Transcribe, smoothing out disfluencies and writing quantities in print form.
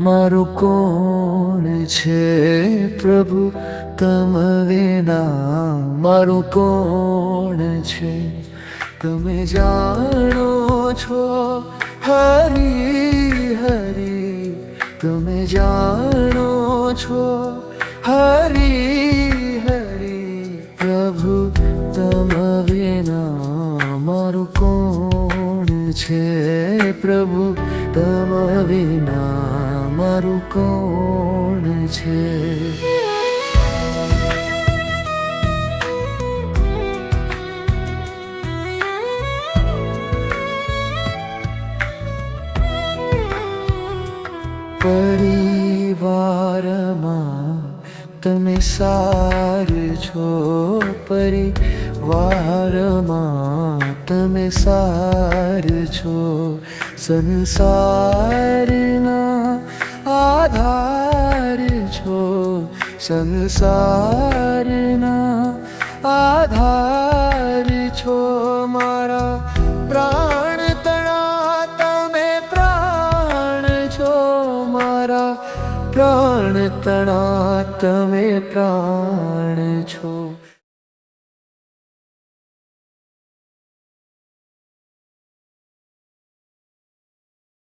મારું કોણ છે પ્રભુ તમ વિના મારું કોણ છે? તમે જાણો છો હરી હરી, તમે જાણો છો હરી હરી, પ્રભુ તમ વિના મારું કોણ છે? પ્રભુ તમ વિના મારું કોણ છે? પરિવારમાં તમે સાર છો, પરિવારમાં તમે સાર છો, સંસારના આધાર છો, સંસારના આધાર છો. મારા પ્રાણ તણા તમે પ્રાણ છો, મારા પ્રાણ તણા તમે પ્રાણ છો.